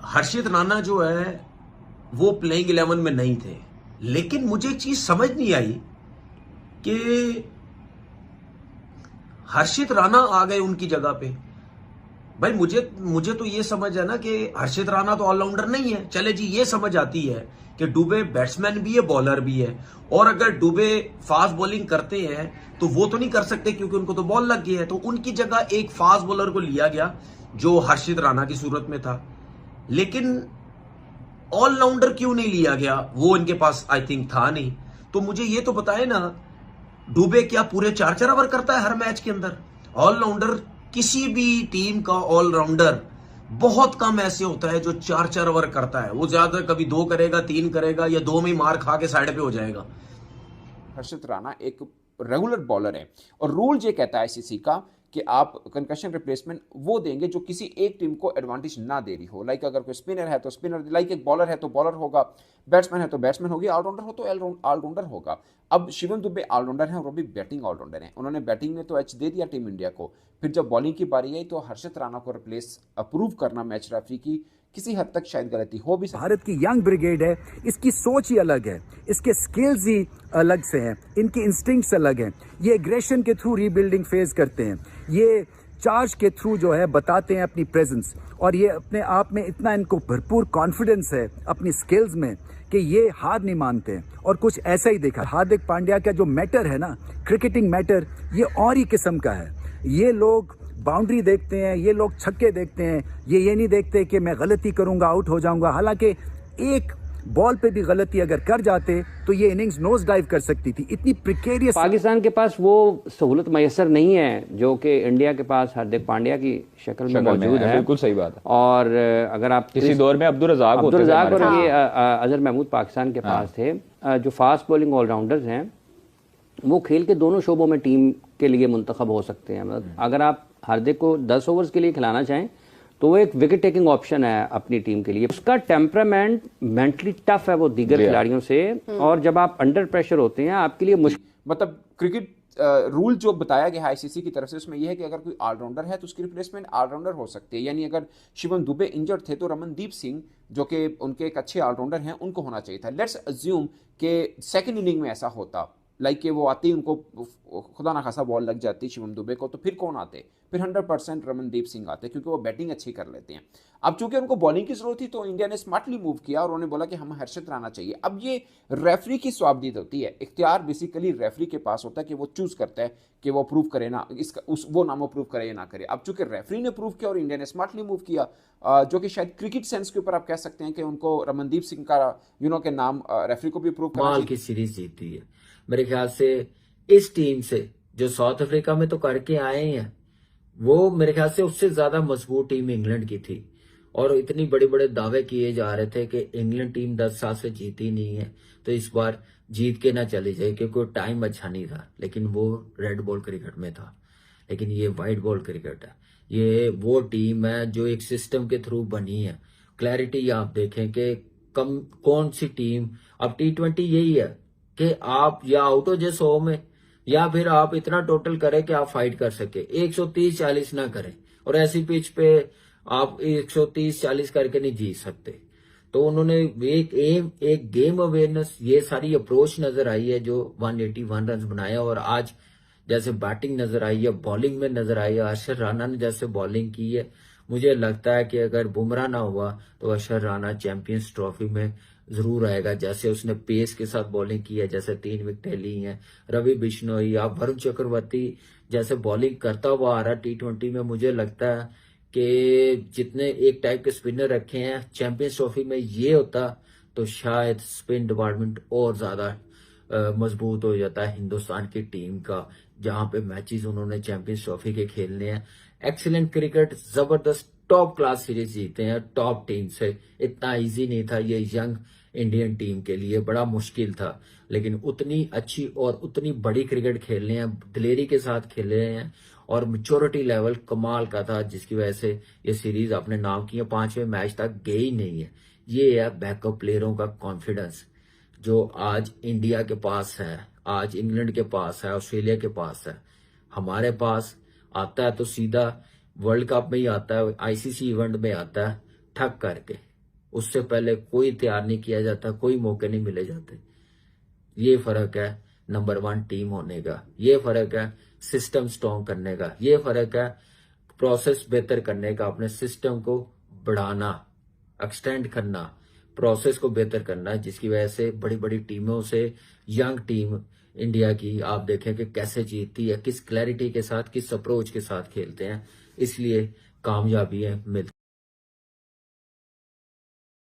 हर्षित राणा जो है वो प्लेइंग 11 में नहीं थे, लेकिन मुझे एक चीज समझ नहीं आई कि हर्षित राणा आ गए उनकी जगह पे। भाई मुझे मुझे तो ये समझ है ना कि हर्षित राणा तो ऑलराउंडर नहीं है, चले जी ये समझ आती है कि दुबे बैट्समैन भी है बॉलर भी है, और अगर दुबे फास्ट बॉलिंग करते हैं तो वो तो नहीं कर सकते क्योंकि उनको तो बॉल लग गई है, तो उनकी जगह एक फास्ट बॉलर को लिया गया जो हर्षित राणा की सूरत में था। लेकिन ऑलराउंडर क्यों नहीं लिया गया, वो इनके पास आई थिंक था नहीं। तो मुझे ये तो बताए ना, दुबे क्या पूरे 4-4 ओवर करता है हर मैच के अंदर? ऑलराउंडर किसी भी टीम का ऑलराउंडर बहुत कम ऐसे होता है जो 4-4 ओवर करता है। वो ज्यादा कभी 2 करेगा, 3 करेगा, या 2 में ही मार खा के साइड पे हो जाएगा। हर्षित राणा एक रेगुलर बॉलर है और रूल ये कहता है आईसीसी का कि आप कंकशन रिप्लेसमेंट वो देंगे जो किसी एक टीम को एडवांटेज ना दे रही हो। लाइक अगर कोई स्पिनर है तो स्पिनर, लाइक एक बॉलर है तो बॉलर होगा, बैट्समैन है तो बैट्समैन होगी, ऑलराउंडर हो तो ऑलराउंडर होगा। अब शिवम दुबे ऑलराउंडर हैं और वो भी बैटिंग ऑलराउंडर हैं। उन्होंने बैटिंग में तो एच दे दिया टीम इंडिया को, फिर जब बॉलिंग की बारी आई तो हर्षित राणा को रिप्लेस अप्रूव करना मैच रेफरी की किसी हद तक शायद गलती हो भी सकती। भारत की यंग ब्रिगेड है, इसकी सोच ही अलग है, इसके स्किल्स ही अलग से हैं, इनकी इंस्टिंक्ट्स अलग हैं। ये एग्रेशन के थ्रू रीबिल्डिंग फेज करते हैं, ये चार्ज के थ्रू जो है बताते हैं अपनी प्रेजेंस, और ये अपने आप में इतना इनको भरपूर कॉन्फिडेंस है अपनी स्किल्स में कि ये हार नहीं मानते हैं। और कुछ ऐसा ही देखा हार्दिक पांड्या का जो मैटर है ना, क्रिकेटिंग मैटर, ये और ही किस्म का है। ये लोग बाउंड्री देखते हैं, ये लोग छक्के देखते हैं, ये नहीं देखते कि मैं गलती करूंगा आउट हो जाऊंगा। हालांकि एक बॉल पे भी गलती अगर कर जाते तो ये इनिंग्स नोज डाइव कर सकती थी। इतनी प्रिकेरियस पाकिस्तान के पास वो सहूलत मैसर नहीं है जो कि इंडिया के पास हार्दिक पांड्या की शक्ल में मौजूद है। बिल्कुल सही बात है। और अगर आप किसी दौर में अब्दुल रज़ाक और ये अजहर महमूद पाकिस्तान के पास थे, जो फास्ट बॉलिंग ऑलराउंडर्स हैं वो खेल के दोनों शोबों में टीम के लिए मुंतखब हो सकते हैं। मतलब अगर आप हार्दिक को 10 ओवर्स के लिए खिलाना चाहें तो वो एक विकेट टेकिंग ऑप्शन है अपनी टीम के लिए। उसका टेम्परामेंट मेंटली टफ है वो दीगर खिलाड़ियों से, और जब आप अंडर प्रेशर होते हैं आपके लिए मतलब क्रिकेट रूल जो बताया गया है आईसीसी की तरफ से उसमें यह है कि अगर कोई ऑलराउंडर है तो उसकी रिप्लेसमेंट ऑलराउंडर हो सकती है। यानी अगर शिवम दुबे इंजर्ड थे तो रमनदीप सिंह जो कि उनके एक अच्छे ऑलराउंडर हैं उनको होना चाहिए था। लेट्स अज्यूम कि सेकंड इनिंग में ऐसा होता, लाइक कि वो आते ही उनको खुदा ना खासा बॉल लग जाती शिवम दुबे को, तो फिर कौन आते? फिर 100% रमनदीप सिंह आते क्योंकि वो बैटिंग अच्छी कर लेते हैं। अब चूंकि उनको बॉलिंग की जरूरत थी तो इंडिया ने स्मार्टली मूव किया और उन्होंने बोला कि हम हर्षित राणा चाहिए। अब ये रेफरी की स्वाबदीद होती है, इख्तियार बेसिकली रेफरी के पास होता है कि वो चूज करता है कि वो अप्रूव करे ना इसका वो नाम अप्रूव करे या ना करे। अब चूंकि रेफरी ने अप्रूव किया और इंडिया ने स्मार्टली मूव किया, जो कि शायद क्रिकेट सेंस के ऊपर आप कह सकते हैं कि उनको रमनदीप सिंह का के नाम रेफरी को भी अप्रूव करना चाहिए। की सीरीज जीती है मेरे ख्याल से इस टीम से जो साउथ अफ्रीका में तो करके आए हैं, वो मेरे ख्याल से उससे ज्यादा मजबूत टीम इंग्लैंड की थी। और इतनी बड़े बड़े दावे किए जा रहे थे कि इंग्लैंड टीम 10 साल से जीती नहीं है तो इस बार जीत के ना चली जाए क्योंकि टाइम अच्छा नहीं था। लेकिन वो रेड बॉल क्रिकेट में था, लेकिन ये व्हाइट बॉल क्रिकेट है। ये वो टीम है जो एक सिस्टम के थ्रू बनी है। क्लैरिटी आप देखें कि कौन सी टीम, अब T20 यही है कि आप या आउट हो जाए 100 में, या फिर आप इतना टोटल करें कि आप फाइट कर सके, 130-40 ना करें। और ऐसी पिच पे आप 130-40 करके नहीं जीत सकते। तो उन्होंने एक गेम अवेयरनेस, ये सारी अप्रोच नजर आई है जो 181 रन बनाया। और आज जैसे बैटिंग नजर आई है, बॉलिंग में नजर आई है, हर्षित राणा ने जैसे बॉलिंग की है, मुझे लगता है कि अगर बुमराह ना हुआ तो हर्षित राणा चैंपियंस ट्रॉफी में जरूर आएगा। जैसे उसने पेस के साथ बॉलिंग की है, जैसे 3 विकेटें ली हैं, रवि बिश्नोई या वरुण चक्रवर्ती जैसे बॉलिंग करता हुआ आ रहा है T20 में, मुझे लगता है कि जितने एक टाइप के स्पिनर रखे हैं चैंपियंस ट्रॉफी में ये होता तो शायद स्पिन डिपार्टमेंट और ज्यादा मजबूत हो जाता है हिंदुस्तान की टीम का, जहां पे मैचेस उन्होंने चैंपियंस ट्रॉफी के खेलने हैं। एक्सीलेंट क्रिकेट, जबरदस्त टॉप क्लास सीरीज जीते हैं टॉप टीम से। इतना इजी नहीं था ये यंग इंडियन टीम के लिए, बड़ा मुश्किल था, लेकिन उतनी अच्छी और उतनी बड़ी क्रिकेट खेल रहे हैं, दिलेरी के साथ खेल रहे हैं और मैच्योरिटी लेवल कमाल का था, जिसकी वजह से ये सीरीज अपने नाम की है। 5वें मैच तक गई ही नहीं है। ये है बैकअप प्लेयरों का कॉन्फिडेंस जो आज इंडिया के पास है, आज इंग्लैंड के पास है, ऑस्ट्रेलिया के पास है। हमारे पास आता है तो सीधा वर्ल्ड कप में ही आता है, आईसीसी इवेंट में आता है ठग करके। उससे पहले कोई तैयार नहीं किया जाता, कोई मौके नहीं मिले जाते। ये फर्क है नंबर 1 टीम होने का, ये फर्क है सिस्टम स्ट्रॉन्ग करने का, ये फर्क है प्रोसेस बेहतर करने का, अपने सिस्टम को बढ़ाना, एक्सटेंड करना, प्रोसेस को बेहतर करना, जिसकी वजह से बड़ी बड़ी टीमों से यंग टीम इंडिया की आप देखें कि कैसे जीतती है, किस क्लैरिटी के साथ, किस अप्रोच के साथ खेलते हैं, इसलिए कामयाबी है मिलती